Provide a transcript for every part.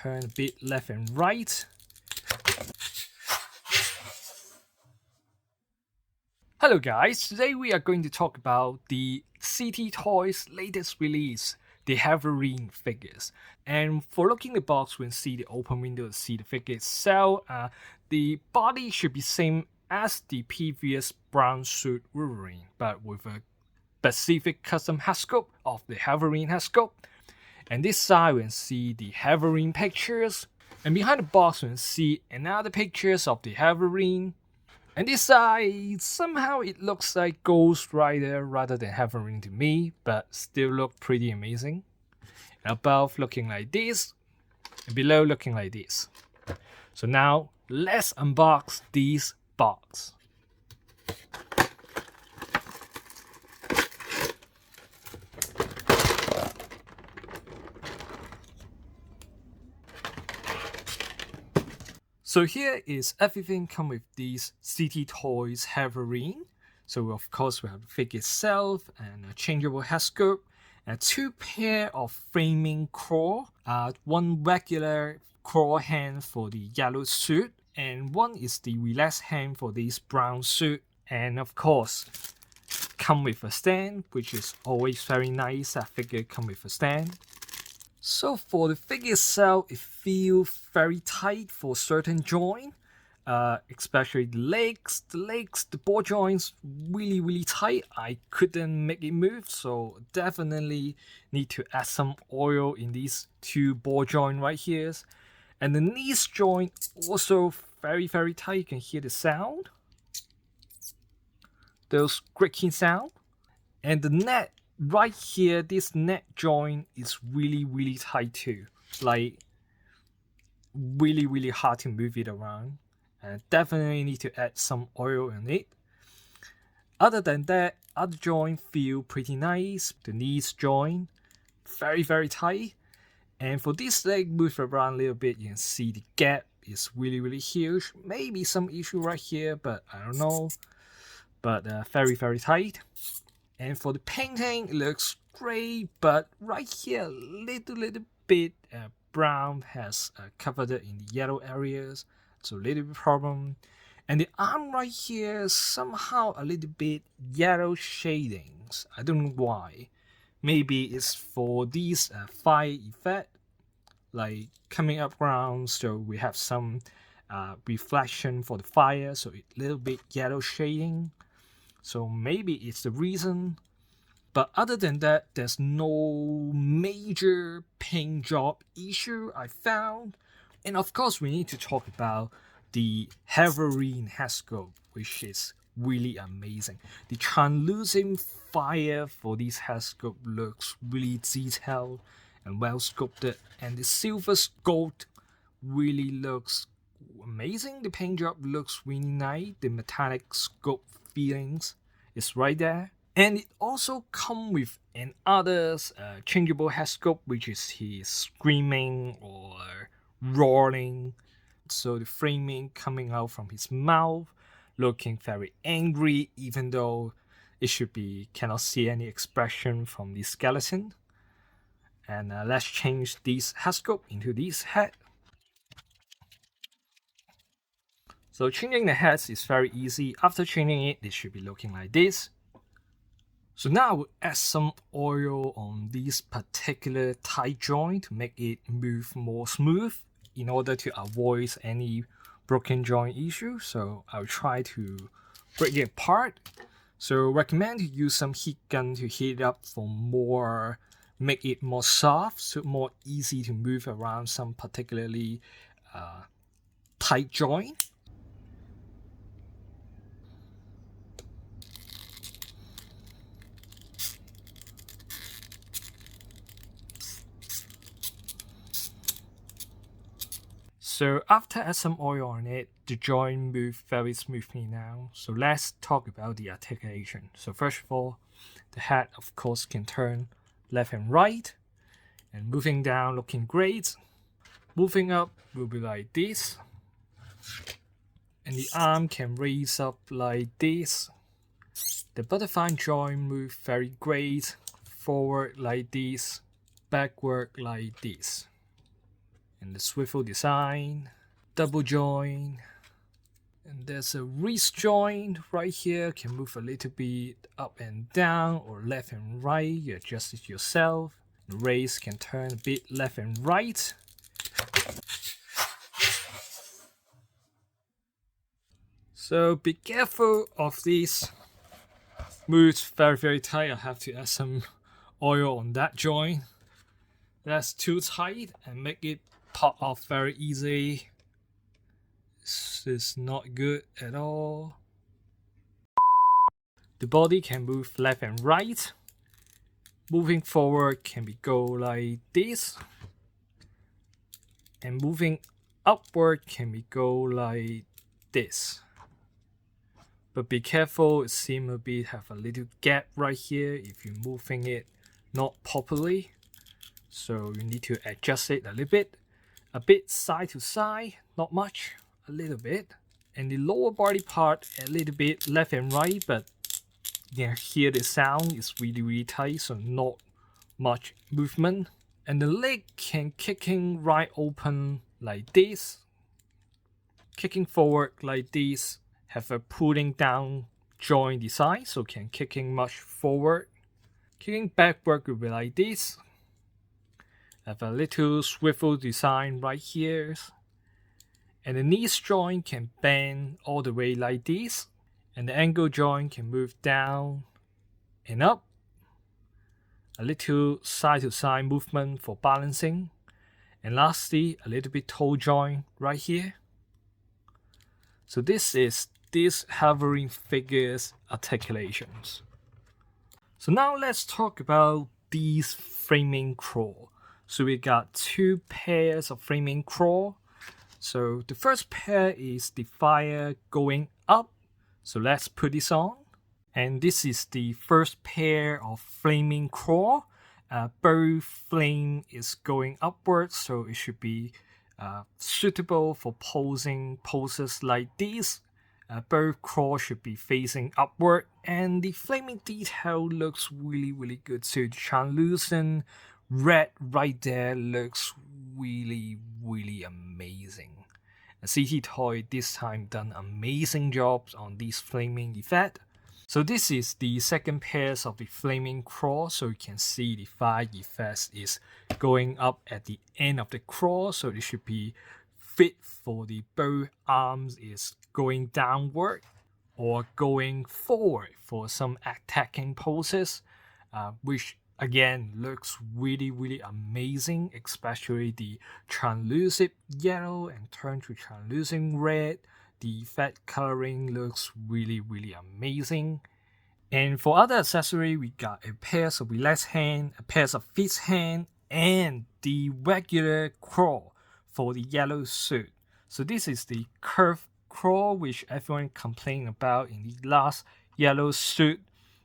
Turn a bit left and right. Hello guys, today we are going to talk about the CT Toys latest release, the Hellverine figures. And for looking at the box, when see the open window, see the figure itself, the body should be same as the previous brown suit Wolverine, but with a specific custom head sculpt of the Hellverine head sculpt. And this side we can see the Hellverine pictures, and behind the box we can see another pictures of the Hellverine. And this side, somehow it looks like Ghost Rider rather than Hellverine to me, but still look pretty amazing. And above looking like this, and below looking like this. So now, let's unbox this box. So here is everything come with these CT Toys Hellverine. So of course we have the figure itself and a changeable head sculpt and 2 pair of framing claw, one regular claw hand for the yellow suit and one is the relaxed hand for this brown suit, and of course come with a stand, which is always very nice. That figure come with a stand. So for the figure itself, it feels very tight for certain joint, especially the legs. The ball joints really tight. I couldn't make it move, so definitely need to add some oil in these 2 ball joint right here. And the knees joint also very tight. You can hear the sound, those creaking sound, and the neck. Right here, this neck joint is really tight too. Like really hard to move it around. And definitely need to add some oil in it. Other than that, other joint feel pretty nice. The knees joint, very tight. And for this leg, move around a little bit, you can see the gap is really huge. Maybe some issue right here, but I don't know. But very tight. And for the painting, it looks great, but right here, little bit brown has covered it in the yellow areas, so a little bit problem. And the arm right here, somehow a little bit yellow shadings. I don't know why. Maybe it's for these fire effect, like coming up ground, so we have some reflection for the fire, so a little bit yellow shading. So maybe it's the reason. But other than that, there's no major paint job issue I found. And of course, we need to talk about the Hellverine head sculpt, which is really amazing. The translucent fire for this head sculpt looks really detailed and well sculpted. And the silver sculpt really looks amazing. The paint job looks really nice. The metallic sculpt feelings is right there. And it also comes with another changeable head sculpt, which is his screaming or roaring. So the framing coming out from his mouth, looking very angry, even though it should be cannot see any expression from the skeleton. And let's change this head sculpt into this head. So changing the heads is very easy. After changing it, it should be looking like this. So now I will add some oil on this particular tight joint to make it move more smooth in order to avoid any broken joint issue. So I'll try to break it apart. So recommend to use some heat gun to heat it up for more, make it more soft, so more easy to move around some particularly tight joint. So after add some oil on it, the joint moves very smoothly now. So let's talk about the articulation. So first of all, the head of course can turn left and right, and moving down looking great. Moving up will be like this, and the arm can raise up like this. The butterfly joint move very great, forward like this, backward like this. And the swivel design, double join, and there's a wrist joint right here, can move a little bit up and down or left and right, you adjust it yourself. The race can turn a bit left and right. So be careful of these moves, very tight. I have to add some oil on that joint. That's too tight and make it pop off very easy. This is not good at all. The body can move left and right. Moving forward can be go like this. And moving upward can be go like this. But be careful, it seems to be have a little gap right here if you're moving it not properly. So you need to adjust it a bit side to side, not much, a little bit. And the lower body part a little bit left and right, but you can hear the sound is really tight, so not much movement. And the leg can kicking right open like this, kicking forward like this, have a pulling down joint design, so can kicking much forward. Kicking backward will be like this. Have a little swivel design right here. And the knee joint can bend all the way like this. And the ankle joint can move down and up. A little side to side movement for balancing. And lastly, a little bit toe joint right here. So this is this Hellverine figure's articulations. So now let's talk about these framing claw. So we got two pairs of framing claw. So the first pair is the fire going up. So let's put this on. And this is the first pair of flaming claw. Both flame is going upwards, so it should be suitable for posing poses like this. Both claws should be facing upward, and the flaming detail looks really good too. The translucent red right there looks really amazing. CT Toy this time done amazing jobs on this flaming effect. So this is the second pairs of the flaming claw, so you can see the fire effect is going up at the end of the claw, so it should be fit for the both arms is going downward or going forward for some attacking poses, which again looks really amazing, especially the translucent yellow and turn to translucent red. The effect coloring looks really amazing. And for other accessory, we got a pair of relaxed hand, a pair of fixed hand, and the regular claw for the yellow suit. So this is the curved claw, which everyone complained about in the last yellow suit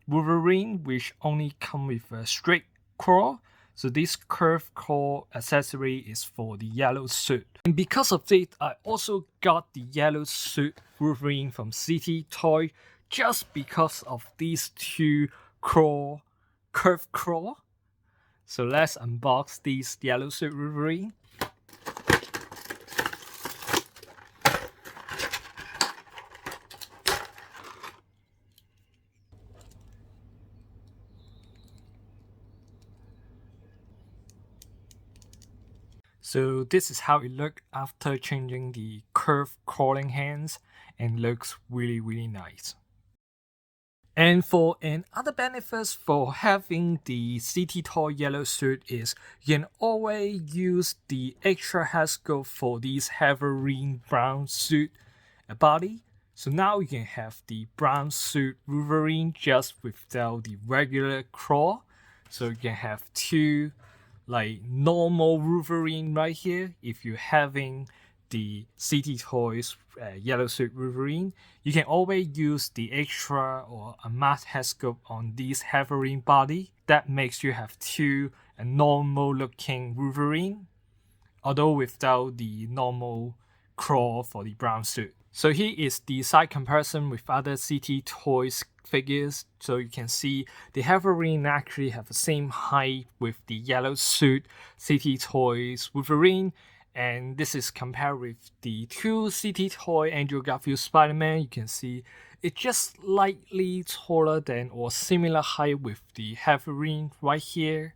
Wolverine, which only come with a straight claw. So this curved claw accessory is for the yellow suit. And because of it, I also got the yellow suit Wolverine from CT Toy just because of these two curved claw. So let's unbox this yellow suit Wolverine. So this is how it looked after changing the curved crawling hands, and looks really nice. And for another benefits for having the CT Toy yellow suit is you can always use the extra head sculpt for this Hellverine brown suit body. So now you can have the brown suit Wolverine just without the regular claw. So you can have two like normal Wolverine right here. If you're having the CT Toys yellow suit Wolverine, you can always use the extra or a matte head sculpt on this Hellverine body. That makes you have two normal looking Wolverine, although without the normal claw for the brown suit. So here is the side comparison with other CT Toys figures. So you can see the Hellverine actually have the same height with the yellow suit CT Toys Wolverine, And this is compared with the two CT Toy Andrew Garfield Spider-Man. You can see it's just slightly taller than or similar height with the Hellverine right here.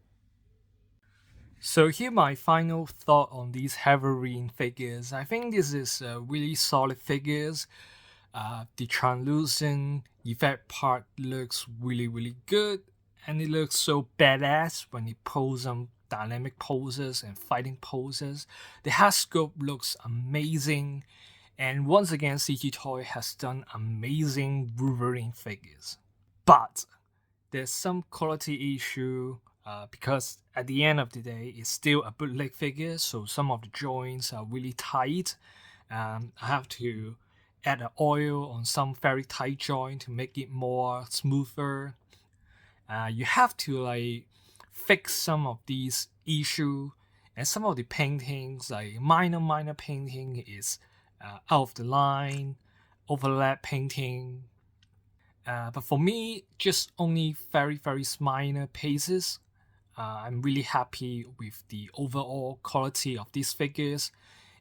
So here my final thought on these Hellverine figures. I think this is really solid figures. The translucent effect part looks really good, and it looks so badass when it pulls some dynamic poses and fighting poses. The head sculpt looks amazing, and once again CT Toy has done amazing Wolverine figures. But there's some quality issue because at the end of the day it's still a bootleg figure, so some of the joints are really tight. I have to add an oil on some very tight joint to make it more smoother. You have to like fix some of these issues, and some of the paintings, like minor painting is out of the line, overlap painting. But for me, just only very minor pieces. I'm really happy with the overall quality of these figures,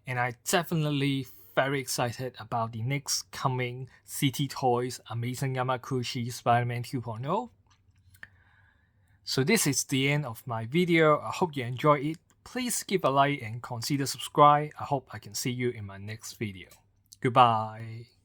and I definitely very excited about the next coming CT Toys Amazing Yamakushi Spider-Man 2.0. So this is the end of my video. I hope you enjoyed it. Please give a like and consider subscribe. I hope I can see you in my next video. Goodbye.